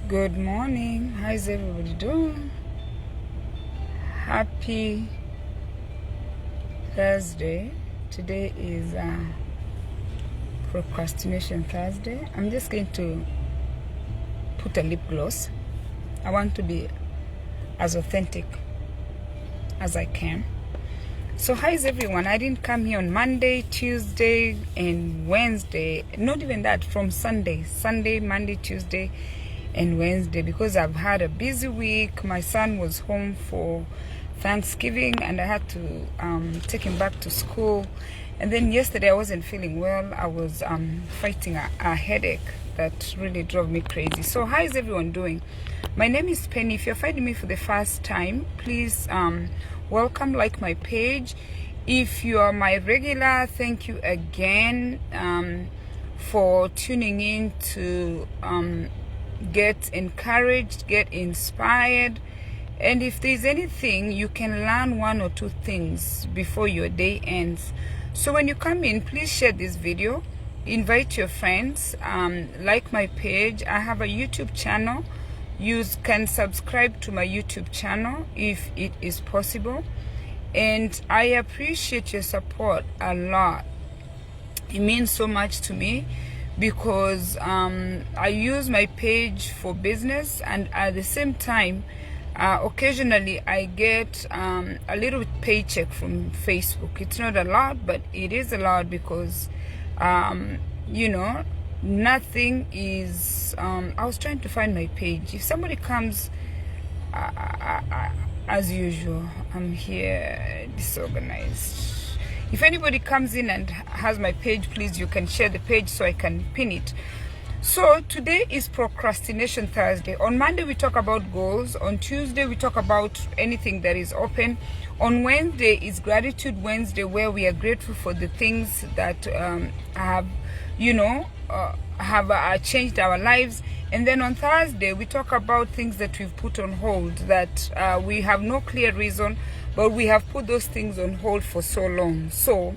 Good morning. How's everybody doing? Happy Thursday. Today is Procrastination Thursday. I'm just going to put a lip gloss. I want to be as authentic as I can. So how is everyone? I didn't come here on Monday, Tuesday, and Wednesday. Not even that, from Sunday, Monday, Tuesday, and Wednesday, because I've had a busy week. My son was home for Thanksgiving and I had to take him back to school. And then yesterday I wasn't feeling well. I was fighting a headache that really drove me crazy. So how is everyone doing? My name is Penny. If you're finding me for the first time, please welcome, like my page. If you are my regular, thank you again for tuning in to get encouraged, get inspired. And if there's anything, you can learn one or two things before your day ends. So when you come in, please share this video, invite your friends, like my page. I have a YouTube channel. You can subscribe to my YouTube channel if it is possible. And I appreciate your support a lot. It means so much to me, because I use my page for business, and at the same time occasionally I get a little paycheck from Facebook. It's not a lot, but it is a lot, because you know, nothing is I was trying to find my page. If somebody comes, as usual, I'm here disorganized. If anybody comes in and has my page, please, you can share the page so I can pin it. So today is Procrastination Thursday. On Monday we talk about goals. On Tuesday we talk about anything that is open. On Wednesday is Gratitude Wednesday, where we are grateful for the things that have changed our lives. And then on Thursday we talk about things that we've put on hold, that we have no clear reason, but we have put those things on hold for so long. So,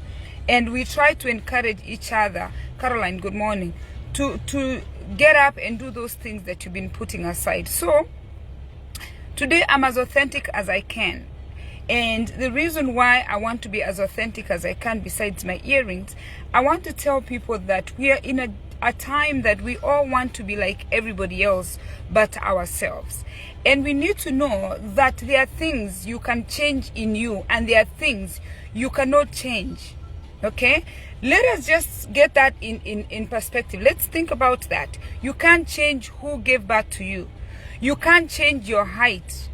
and we try to encourage each other. Caroline, good morning. To get up and do those things that you've been putting aside. So today I'm as authentic as I can. And the reason why I want to be as authentic as I can, besides my earrings, I want to tell people that we are in a time that we all want to be like everybody else but ourselves. And we need to know that there are things you can change in you, and there are things you cannot change. Okay, let us just get that in perspective. Let's think about that. You can't change who gave birth to you. You can't change your height.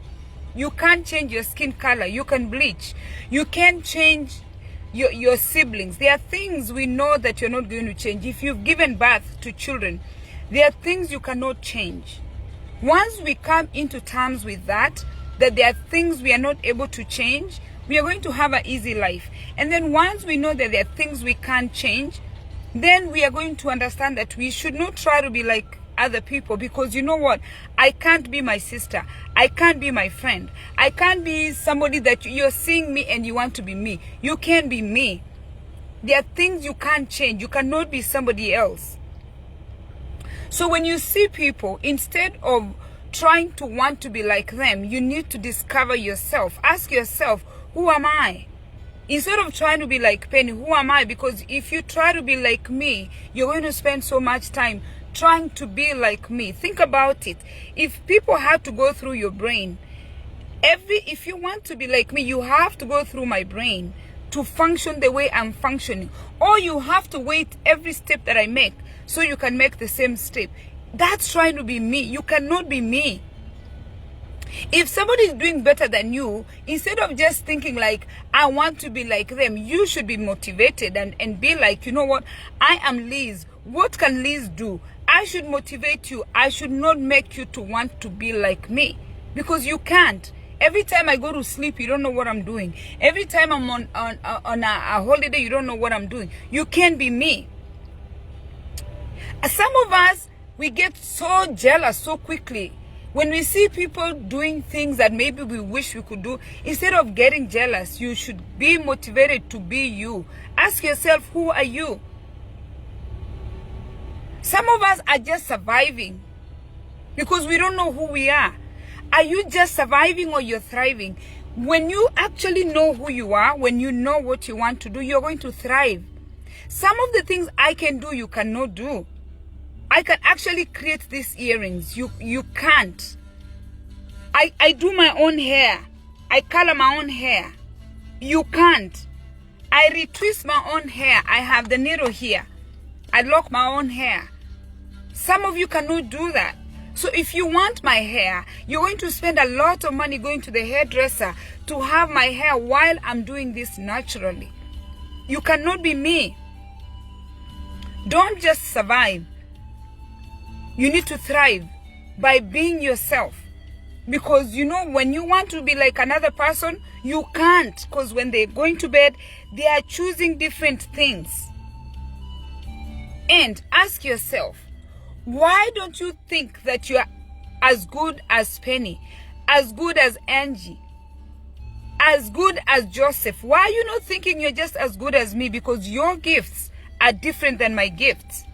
You can't change your skin color. You can bleach. You can't change your siblings. There are things we know that you're not going to change. If you've given birth to children, there are things you cannot change. Once we come into terms with that there are things we are not able to change, we are going to have an easy life. And then once we know that there are things we can't change, then we are going to understand that we should not try to be like other people, because you know what? I can't be my sister. I can't be my friend. I can't be somebody that you're seeing me and you want to be me. You can't be me. There are things you can't change. You cannot be somebody else. So when you see people, instead of trying to want to be like them, you need to discover yourself. Ask yourself, who am I? Instead of trying to be like Penny, who am I? Because if you try to be like me, you're going to spend so much time trying to be like me. Think about it. If people had to go through your brain, if you want to be like me, you have to go through my brain to function the way I'm functioning. Or you have to wait every step that I make so you can make the same step. That's trying to be me. You cannot be me. If somebody is doing better than you, instead of just thinking like, I want to be like them, you should be motivated and be like, you know what? I am Liz. What can Liz do? I should motivate you. I should not make you to want to be like me, because you can't. Every time I go to sleep, you don't know what I'm doing. Every time I'm on a holiday, you don't know what I'm doing. You can't be me. Some of us, we get so jealous so quickly. When we see people doing things that maybe we wish we could do, instead of getting jealous, you should be motivated to be you. Ask yourself, who are you? Some of us are just surviving. because we don't know who we are. Are you just surviving or you're thriving? When you actually know who you are, when you know what you want to do, you're going to thrive. Some of the things I can do, you cannot do. I can actually create these earrings. You can't. I do my own hair. I color my own hair. You can't. I retwist my own hair. I have the needle here. I lock my own hair. Some of you cannot do that. So if you want my hair, you're going to spend a lot of money going to the hairdresser to have my hair while I'm doing this naturally. You cannot be me. Don't just survive. You need to thrive by being yourself. Because you know, when you want to be like another person, you can't. Because when they're going to bed, they are choosing different things. And ask yourself, why don't you think that you are as good as Penny, as good as Angie, as good as Joseph? Why are you not thinking you're just as good as me? Because your gifts are different than my gifts.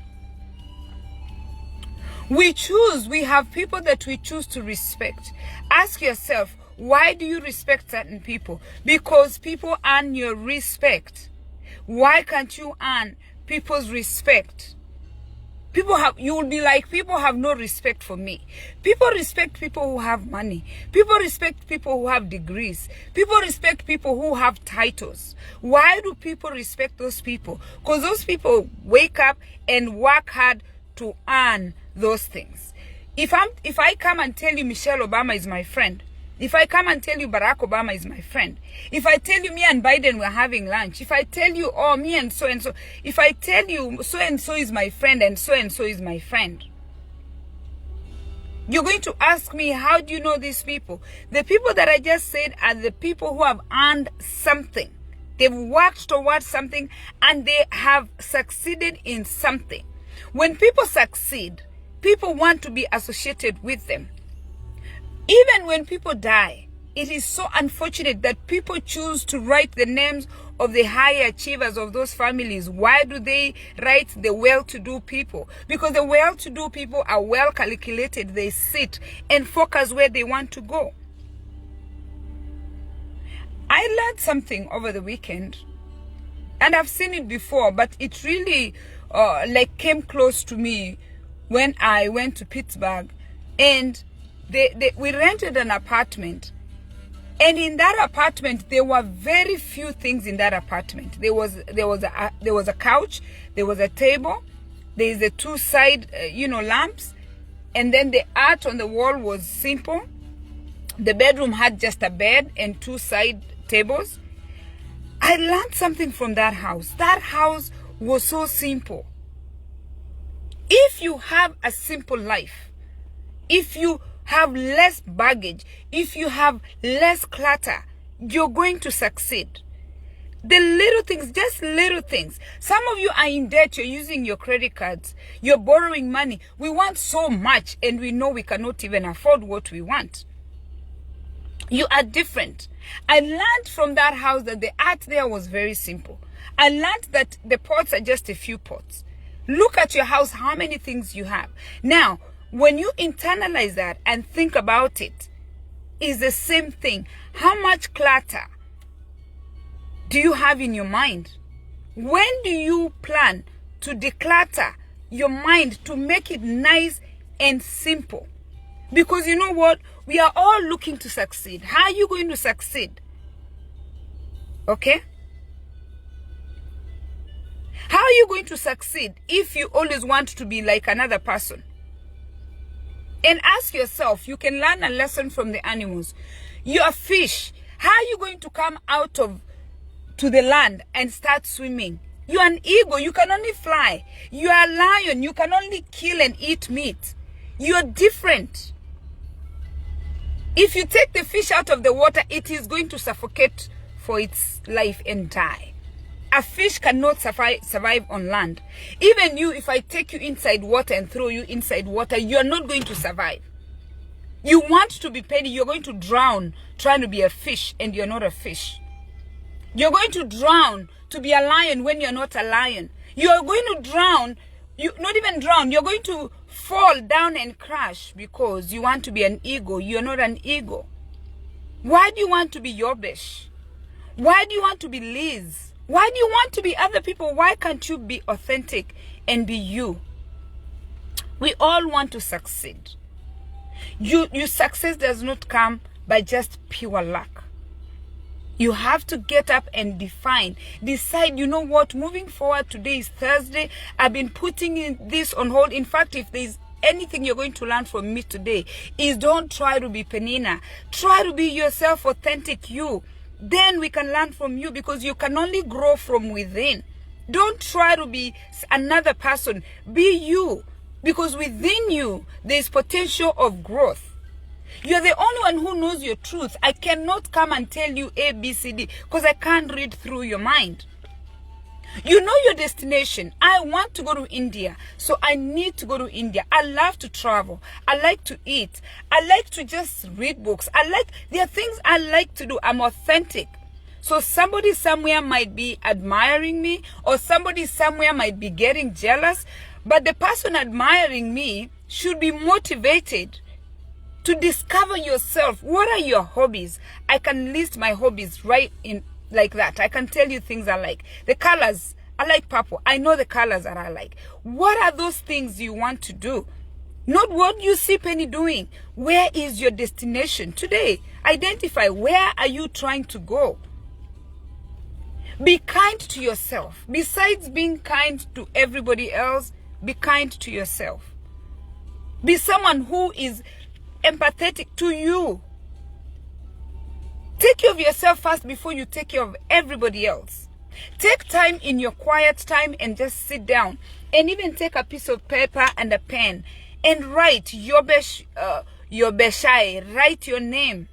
We have people that we choose to respect. Ask yourself, why do you respect certain people? Because people earn your respect. Why can't you earn people's respect? You will be like, people have no respect for me. People respect people who have money. People respect people who have degrees. People respect people who have titles. Why do people respect those people? Because those people wake up and work hard to earn those things. If I come and tell you Michelle Obama is my friend, if I come and tell you Barack Obama is my friend, if I tell you me and Biden were having lunch, if I tell you, oh, me and so, if I tell you so is my friend and so is my friend, you're going to ask me, how do you know these people? The people that I just said are the people who have earned something. They've worked towards something and they have succeeded in something. When people succeed, people want to be associated with them. Even when people die, it is so unfortunate that people choose to write the names of the high achievers of those families. Why do they write the well-to-do people? Because the well-to-do people are well calculated. They sit and focus where they want to go. I learned something over the weekend, and I've seen it before, but it really came close to me when I went to Pittsburgh, and we rented an apartment, and in that apartment there were very few things in that apartment. There was a couch, there was a table, there is a two side lamps, and then the art on the wall was simple. The bedroom had just a bed and two side tables. I learned something from that house. That house was so simple. If you have a simple life, if you have less baggage, if you have less clutter, you're going to succeed. The little things, just little things. Some of you are in debt, you're using your credit cards, you're borrowing money. We want so much and we know we cannot even afford what we want. You are different. I learned from that house that the art there was very simple. I learned that the pots are just a few pots. Look at your house, how many things you have. Now, when you internalize that and think about it, it's the same thing. How much clutter do you have in your mind? When do you plan to declutter your mind to make it nice and simple? Because you know what? We are all looking to succeed. How are you going to succeed? Okay? How are you going to succeed if you always want to be like another person? And ask yourself, you can learn a lesson from the animals. You're a fish. How are you going to come out to the land and start swimming? You're an eagle. You can only fly. You're a lion. You can only kill and eat meat. You're different. If you take the fish out of the water, it is going to suffocate for its life and die. A fish cannot survive on land. Even you, if I take you inside water and throw you inside water, you're not going to survive. You want to be Penny, you're going to drown trying to be a fish, and you're not a fish. You're going to drown to be a lion when you're not a lion. You're going to drown You not even drown. You're going to fall down and crash because you want to be an ego. You're not an ego. Why do you want to be Yobesh? Why do you want to be Liz? Why do you want to be other people? Why can't you be authentic and be you? We all want to succeed. Your success does not come by just pure luck. You have to get up and decide, you know what, moving forward, today is Thursday. I've been putting this on hold. In fact, if there's anything you're going to learn from me today, is don't try to be Penina. Try to be yourself, authentic you. Then we can learn from you, because you can only grow from within. Don't try to be another person. Be you, because within you, there's potential of growth. You're the only one who knows your truth. I cannot come and tell you A, B, C, D, because I can't read through your mind. You know your destination. I want to go to India, so I need to go to India. I love to travel. I like to eat. I like to just read books. There are things I like to do. I'm authentic. So somebody somewhere might be admiring me, or somebody somewhere might be getting jealous, but the person admiring me should be motivated to discover yourself. What are your hobbies? I can list my hobbies right in like that. I can tell you things I like. The colors, I like purple. I know the colors that I like. What are those things you want to do? Not what you see Penny doing. Where is your destination today? Identify, where are you trying to go? Be kind to yourself. Besides being kind to everybody else, be kind to yourself. Be someone who is empathetic to you. Take care of yourself first before you take care of everybody else. Take time in your quiet time and just sit down, and even take a piece of paper and a pen and write Yobesh, Yobeshai. Write your name.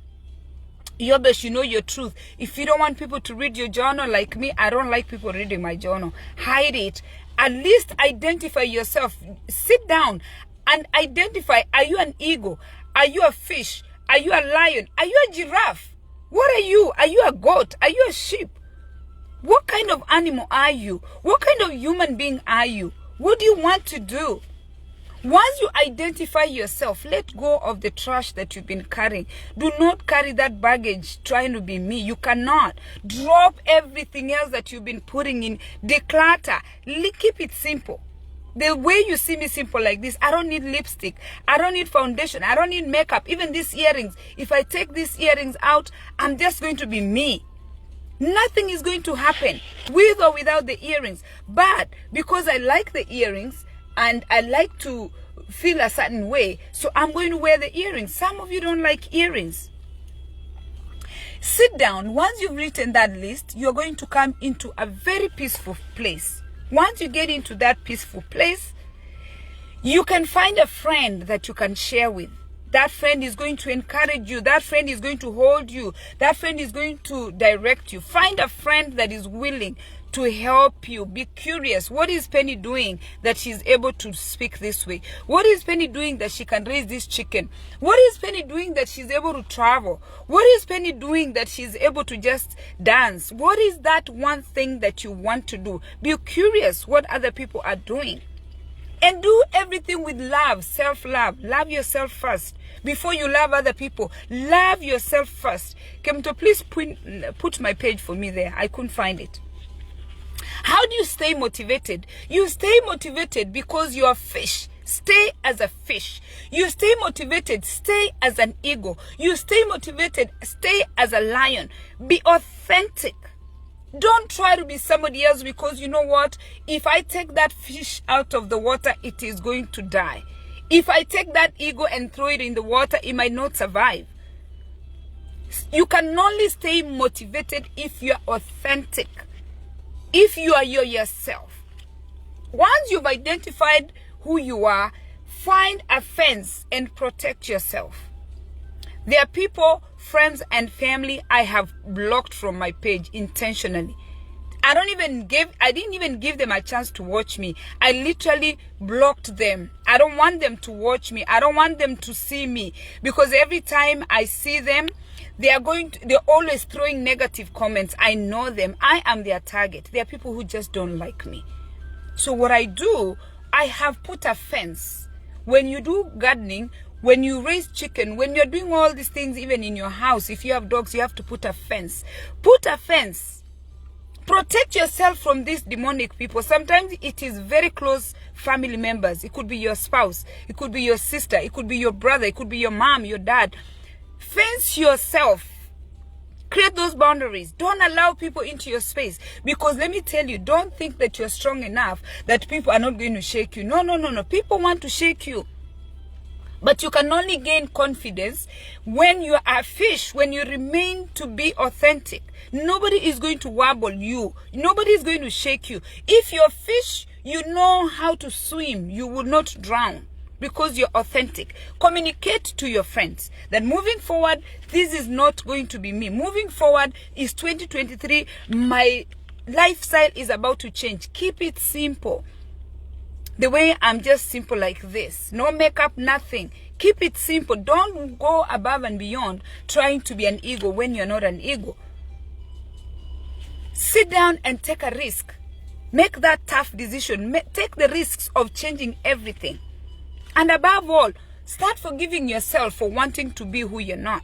Yobesh, you know your truth. If you don't want people to read your journal, like me, I don't like people reading my journal. Hide it. At least identify yourself. Sit down and identify. Are you an eagle? Are you a fish? Are you a lion? Are you a giraffe? What are you? Are you a goat? Are you a sheep? What kind of animal are you? What kind of human being are you? What do you want to do? Once you identify yourself, let go of the trash that you've been carrying. Do not carry that baggage trying to be me. You cannot. Drop everything else that you've been putting in. Declutter. Keep it simple. The way you see me simple like this, I don't need lipstick. I don't need foundation. I don't need makeup. Even these earrings. If I take these earrings out, I'm just going to be me. Nothing is going to happen with or without the earrings. But because I like the earrings and I like to feel a certain way, so I'm going to wear the earrings. Some of you don't like earrings. Sit down. Once you've written that list, you're going to come into a very peaceful place. Once you get into that peaceful place, you can find a friend that you can share with. That friend is going to encourage you. That friend is going to hold you. That friend is going to direct you. Find a friend that is willing to help you. Be curious. What is Penny doing that she's able to speak this way? What is Penny doing that she can raise this chicken? What is Penny doing that she's able to travel? What is Penny doing that she's able to just dance? What is that one thing that you want to do? Be curious what other people are doing. And do everything with love, self-love. Love yourself first. Before you love other people, love yourself first. Kemto, please put my page for me there. I couldn't find it. How do you stay motivated? You stay motivated because you're a fish. Stay as a fish. You stay motivated. Stay as an eagle. You stay motivated. Stay as a lion. Be authentic. Don't try to be somebody else, because you know what? If I take that fish out of the water, it is going to die. If I take that ego and throw it in the water, it might not survive. You can only stay motivated if you're authentic. If you are yourself. Once you've identified who you are, find a fence and protect yourself. There are people, friends and family I have blocked from my page intentionally. I didn't even give them a chance to watch me. I literally blocked them. I don't want them to watch me. I don't want them to see me, because every time I see them, they're always throwing negative comments. I know them. I am their target. There are people who just don't like me. So what I do I have put a fence. When you do gardening, when you raise chicken, when you're doing all these things, even in your house, if you have dogs, you have to put a fence. Put a fence. Protect yourself from these demonic people. Sometimes it is very close family members. It could be your spouse. It could be your sister. It could be your brother. It could be your mom, your dad. Fence yourself. Create those boundaries. Don't allow people into your space. Because let me tell you, don't think that you're strong enough that people are not going to shake you. No, no, no, no. People want to shake you. But you can only gain confidence when you are a fish, when you remain to be authentic. Nobody is going to wobble you. Nobody is going to shake you. If you're a fish, you know how to swim. You will not drown because you're authentic. Communicate to your friends that moving forward, this is not going to be me. Moving forward is 2023. My lifestyle is about to change. Keep it simple. The way I'm just simple like this. No makeup, nothing. Keep it simple. Don't go above and beyond trying to be an ego when you're not an ego. Sit down and take a risk. Make that tough decision. Take the risks of changing everything. And above all, start forgiving yourself for wanting to be who you're not.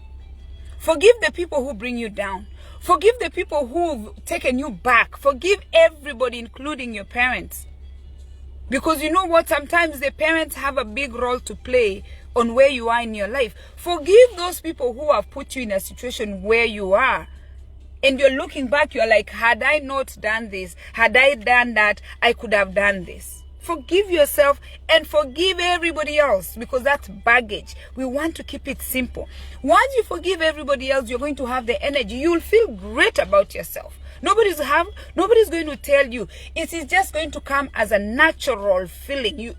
Forgive the people who bring you down. Forgive the people who've taken you back. Forgive everybody, including your parents. Because you know what? Sometimes the parents have a big role to play on where you are in your life. Forgive those people who have put you in a situation where you are. And you're looking back, you're like, had I not done this, had I done that, I could have done this. Forgive yourself and forgive everybody else because that's baggage. We want to keep it simple. Once you forgive everybody else, you're going to have the energy. You'll feel great about yourself. Nobody's going to tell you. It is just going to come as a natural feeling.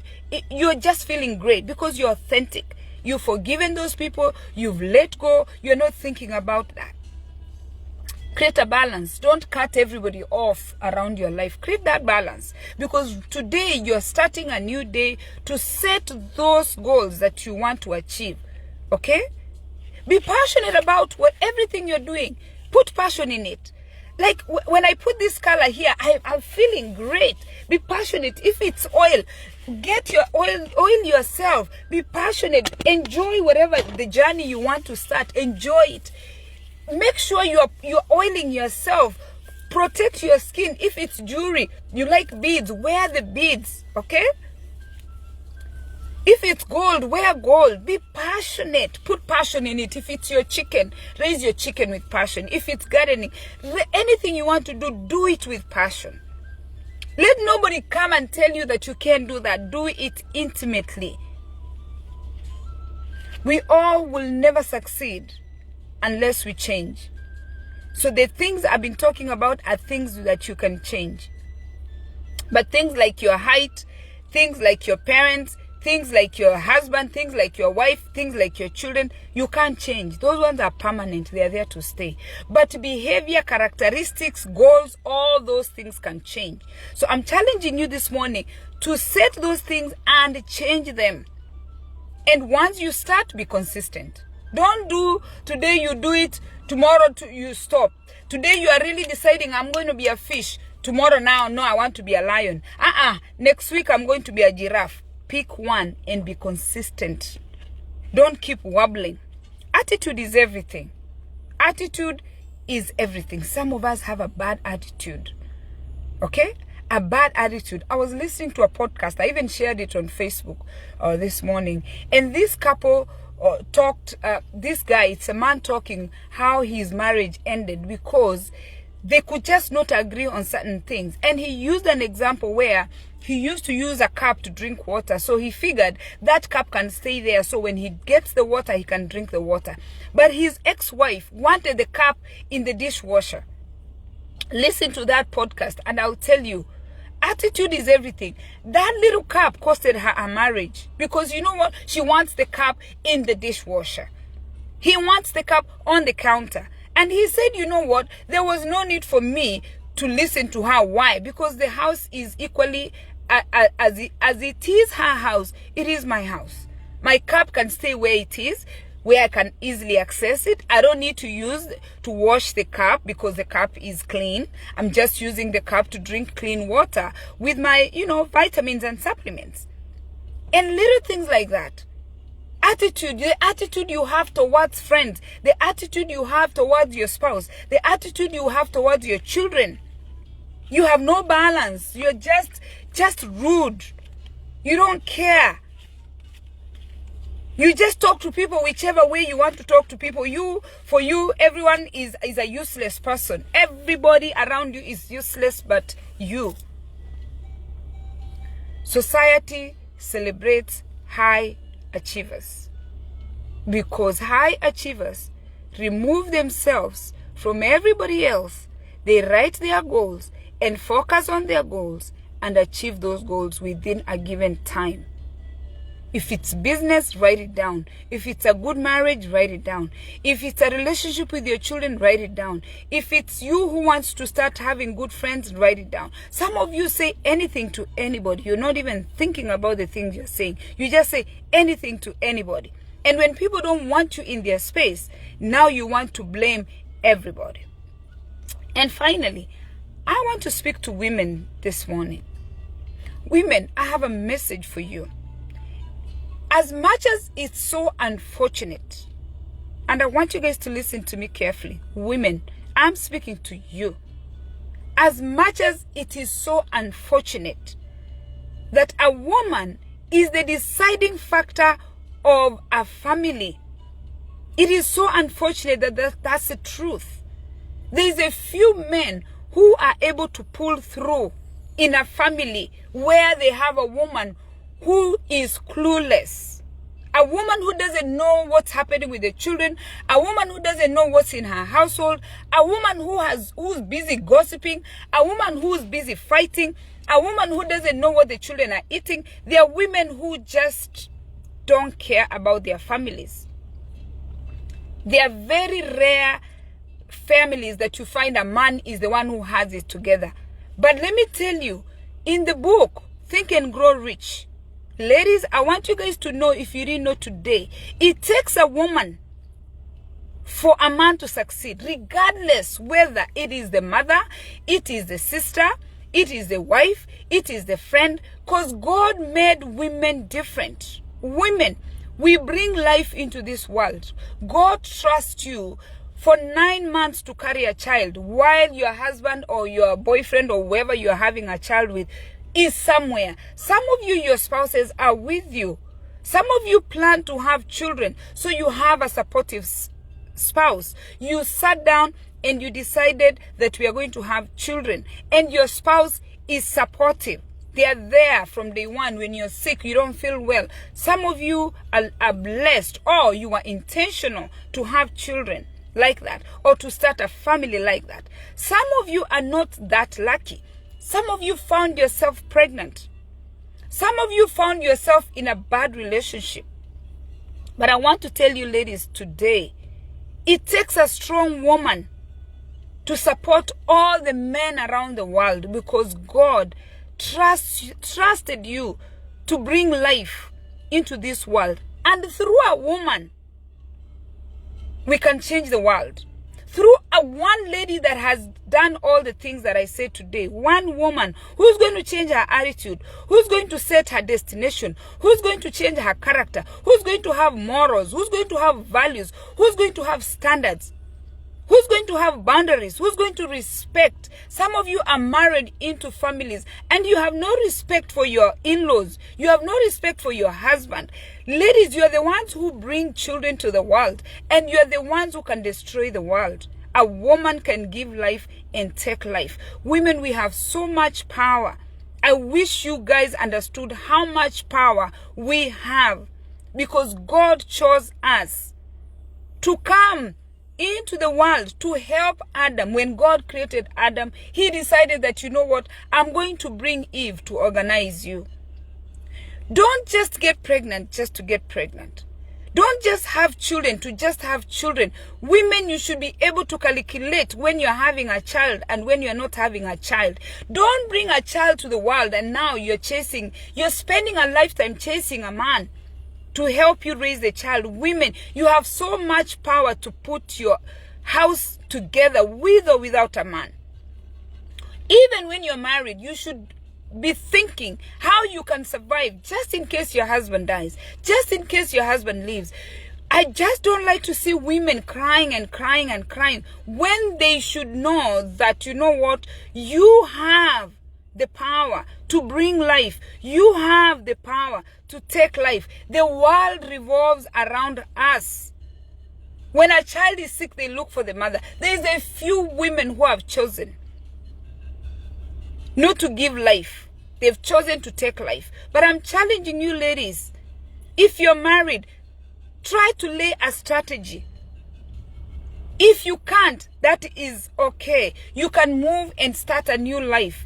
You're just feeling great because you're authentic. You've forgiven those people. You've let go. You're not thinking about that. Create a balance. Don't cut everybody off around your life. Create that balance. Because today you're starting a new day to set those goals that you want to achieve. Okay? Be passionate about everything you're doing. Put passion in it. Like when I put this color here, I'm feeling great. Be passionate. If it's oil, get your oil yourself. Be passionate. Enjoy whatever the journey you want to start. Enjoy it. Make sure you're oiling yourself. Protect your skin. If it's jewelry, you like beads, wear the beads. Okay? If it's gold, wear gold. Be passionate. Put passion in it. If it's your chicken, raise your chicken with passion. If it's gardening, anything you want to do, do it with passion. Let nobody come and tell you that you can't do that. Do it intimately. We all will never succeed unless we change. So the things I've been talking about are things that you can change. But things like your height, things like your parents, things like your husband, things like your wife, things like your children, you can't change. Those ones are permanent. They are there to stay. But behavior, characteristics, goals, all those things can change. So I'm challenging you this morning to set those things and change them. And once you start, be consistent. Don't do today you do it, tomorrow you stop. Today you are really deciding I'm going to be a fish. Tomorrow now, no, I want to be a lion. Next week I'm going to be a giraffe. Pick one and be consistent. Don't keep wobbling. Attitude is everything. Attitude is everything. Some of us have a bad attitude. Okay? A bad attitude. I was listening to a podcast. I even shared it on Facebook this morning. And this couple talked, this guy, it's a man talking how his marriage ended because they could just not agree on certain things. And he used an example where he used to use a cup to drink water. So he figured that cup can stay there. So when he gets the water, he can drink the water. But his ex-wife wanted the cup in the dishwasher. Listen to that podcast and I'll tell you, attitude is everything. That little cup costed her a marriage. Because you know what? She wants the cup in the dishwasher. He wants the cup on the counter. And he said, you know what? There was no need for me to listen to her. Why? Because the house is equally, as it is her house, it is my house. My cup can stay where it is. where I can easily access it. I don't need to wash the cup because the cup is clean. I'm just using the cup to drink clean water with my, vitamins and supplements. And little things like that. Attitude, the attitude you have towards friends, the attitude you have towards your spouse, the attitude you have towards your children. You have no balance. You're just rude. You don't care. You just talk to people whichever way you want to talk to people. For you, everyone is a useless person. Everybody around you is useless but you. Society celebrates high achievers because high achievers remove themselves from everybody else. They write their goals and focus on their goals and achieve those goals within a given time. If it's business, write it down. If it's a good marriage, write it down. If it's a relationship with your children, write it down. If it's you who wants to start having good friends, write it down. Some of you say anything to anybody. You're not even thinking about the things you're saying. You just say anything to anybody. And when people don't want you in their space, now you want to blame everybody. And finally, I want to speak to women this morning. Women, I have a message for you. As much as it's so unfortunate, and I want you guys to listen to me carefully. Women, I'm speaking to you. As much as it is so unfortunate that a woman is the deciding factor of a family, it is so unfortunate that's the truth. There is a few men who are able to pull through in a family where they have a woman who is clueless, a woman who doesn't know what's happening with the children, a woman who doesn't know what's in her household, a woman who's busy gossiping, a woman who's busy fighting, a woman who doesn't know what the children are eating. There are women who just don't care about their families. They are very rare families that you find a man is the one who has it together. But let me tell you, in the book, Think and Grow Rich, ladies, I want you guys to know, if you didn't know today, it takes a woman for a man to succeed, regardless whether it is the mother, it is the sister, it is the wife, it is the friend, because God made women different. Women, we bring life into this world. God trusts you for 9 months to carry a child while your husband or your boyfriend or whoever you're having a child with is somewhere. Some of you, your spouses are with you. Some of you plan to have children, so you have a supportive spouse. You sat down and you decided that we are going to have children, and your spouse is supportive. They are there from day one. When you're sick, you don't feel well. Some of you are blessed, or you are intentional to have children like that, or to start a family like that. Some of you are not that lucky. Some of you found yourself pregnant. Some of you found yourself in a bad relationship. But I want to tell you, ladies, today, it takes a strong woman to support all the men around the world, because God trusted you to bring life into this world. And through a woman, we can change the world. Through one lady that has done all the things that I said today, one woman who's going to change her attitude, who's going to set her destination, who's going to change her character, who's going to have morals, who's going to have values, who's going to have standards, who's going to have boundaries, who's going to respect. Some of you are married into families and you have no respect for your in-laws. You have no respect for your husband. Ladies, you are the ones who bring children to the world, and you are the ones who can destroy the world. A woman can give life and take life. Women, we have so much power. I wish you guys understood how much power we have, because God chose us to come into the world to help Adam. When God created Adam, he decided that, you know what, I'm going to bring Eve to organize you. Don't just get pregnant just to get pregnant. Don't just have children to just have children. Women, you should be able to calculate when you're having a child and when you're not having a child. Don't bring a child to the world and now you're spending a lifetime chasing a man to help you raise the child. Women, you have so much power to put your house together with or without a man. Even when you're married, you should be thinking how you can survive just in case your husband dies, just in case your husband leaves. I just don't like to see women crying and crying and crying when they should know that, you know what, you have the power to bring life. You have the power to take life. The world revolves around us. When a child is sick, they look for the mother. There's a few women who have chosen not to give life. They've chosen to take life. But I'm challenging you ladies, if you're married, try to lay a strategy. If you can't, that is okay. You can move and start a new life.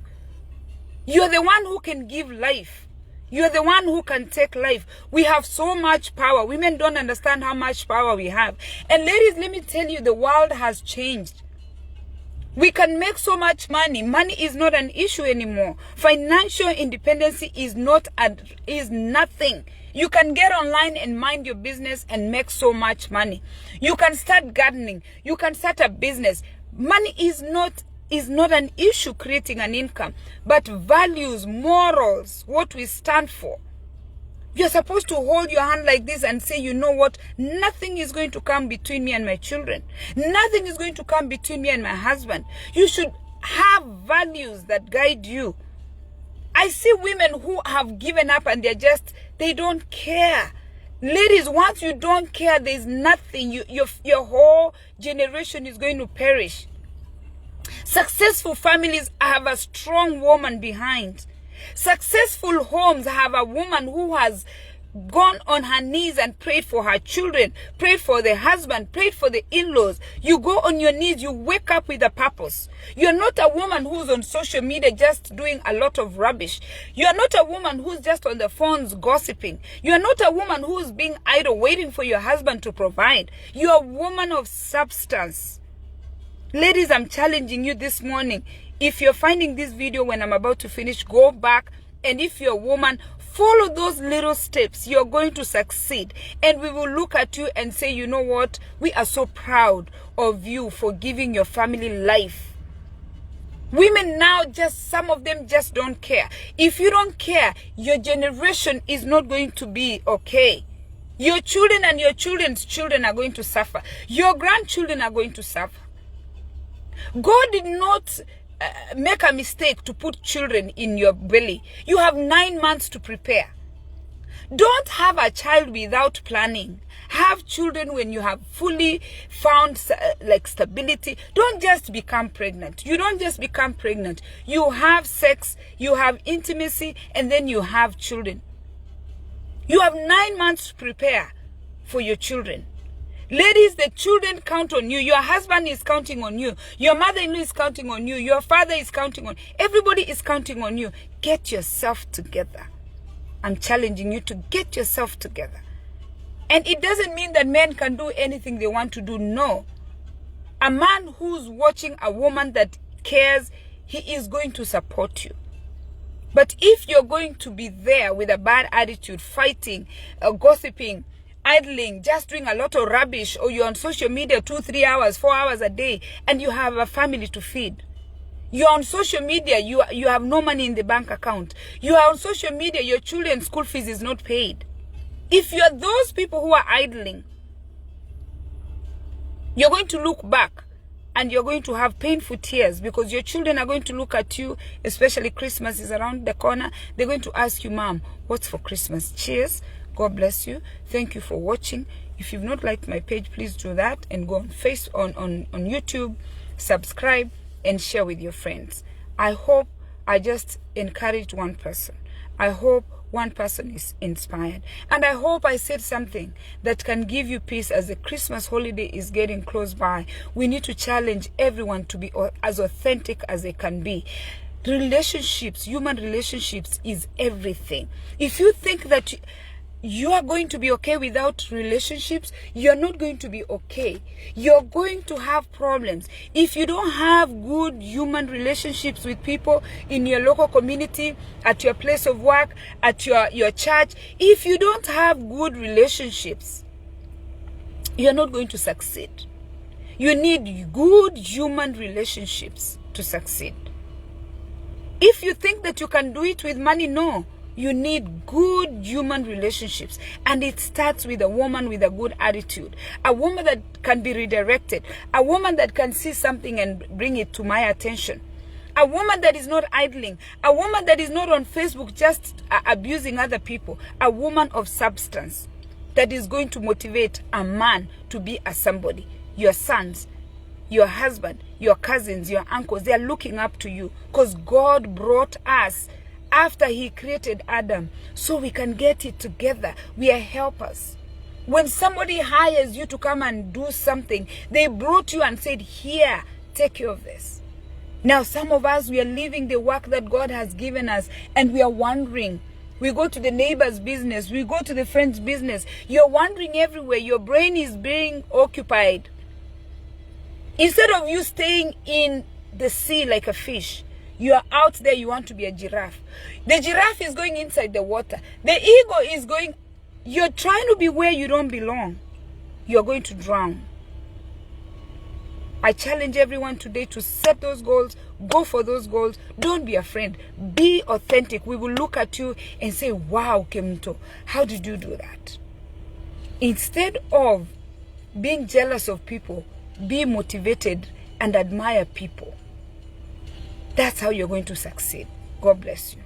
You're the one who can give life. You're the one who can take life. We have so much power. Women don't understand how much power we have. And ladies, let me tell you, the world has changed. We can make so much money. Money is not an issue anymore. Financial independence is nothing. You can get online and mind your business and make so much money. You can start gardening. You can start a business. Money is not an issue creating an income, but values, morals, what we stand for. You're supposed to hold your hand like this and say, you know what? Nothing is going to come between me and my children. Nothing is going to come between me and my husband. You should have values that guide you. I see women who have given up and they don't care. Ladies, once you don't care, there's nothing. Your whole generation is going to perish. Successful families have a strong woman behind. Successful homes have a woman who has gone on her knees and prayed for her children, prayed for the husband, prayed for the in-laws. You go on your knees, you wake up with a purpose. You're not a woman who's on social media just doing a lot of rubbish. You're not a woman who's just on the phones gossiping. You're not a woman who's being idle waiting for your husband to provide. You're a woman of substance. Ladies, I'm challenging you this morning. If you're finding this video when I'm about to finish, go back. And if you're a woman, follow those little steps. You're going to succeed. And we will look at you and say, you know what? We are so proud of you for giving your family life. Women now, some of them just don't care. If you don't care, your generation is not going to be okay. Your children and your children's children are going to suffer. Your grandchildren are going to suffer. God did not make a mistake to put children in your belly. You have 9 months to prepare. Don't have a child without planning. Have children when you have fully found stability. Don't just become pregnant. You don't just become pregnant. You have sex, you have intimacy, and then you have children. You have 9 months to prepare for your children. Ladies, the children count on you. Your husband is counting on you. Your mother-in-law is counting on you. Your father is counting on you. Everybody is counting on you. Get yourself together. I'm challenging you to get yourself together. And it doesn't mean that men can do anything they want to do. No. A man who's watching a woman that cares, he is going to support you. But if you're going to be there with a bad attitude, fighting, gossiping, idling, just doing a lot of rubbish, or you're on social media 2, 3 hours, 4 hours a day, and you have a family to feed. You're on social media, you have no money in the bank account. You are on social media, your children's school fees is not paid. If you're those people who are idling, you're going to look back and you're going to have painful tears, because your children are going to look at you, especially Christmas is around the corner. They're going to ask you, Mom, what's for Christmas? Cheers. God bless you. Thank you for watching. If you've not liked my page, please do that and go on YouTube, subscribe and share with your friends. I hope I just encouraged one person. I hope one person is inspired. And I hope I said something that can give you peace as the Christmas holiday is getting close by. We need to challenge everyone to be as authentic as they can be. Relationships, human relationships is everything. If you think that you are going to be okay without relationships, you're not going to be okay. You're going to have problems. If you don't have good human relationships with people in your local community, at your place of work, at your church, if you don't have good relationships, you're not going to succeed. You need good human relationships to succeed. If you think that you can do it with money, no. You need good human relationships. And it starts with a woman with a good attitude. A woman that can be redirected. A woman that can see something and bring it to my attention. A woman that is not idling. A woman that is not on Facebook just abusing other people. A woman of substance that is going to motivate a man to be a somebody. Your sons, your husband, your cousins, your uncles, they are looking up to you because God brought us after he created Adam so we can get it together. We are helpers. When somebody hires you to come and do something, they brought you and said, here, take care of this. Now some of us, we are leaving the work that God has given us and we are wandering. We go to the neighbor's business, we go to the friend's business. You're wandering everywhere. Your brain is being occupied. Instead of you staying in the sea like a fish, you are out there, you want to be a giraffe. The giraffe is going inside the water. The eagle is going, you're trying to be where you don't belong. You're going to drown. I challenge everyone today to set those goals, go for those goals. Don't be afraid. Be authentic. We will look at you and say, wow, Kemto, how did you do that? Instead of being jealous of people, be motivated and admire people. That's how you're going to succeed. God bless you.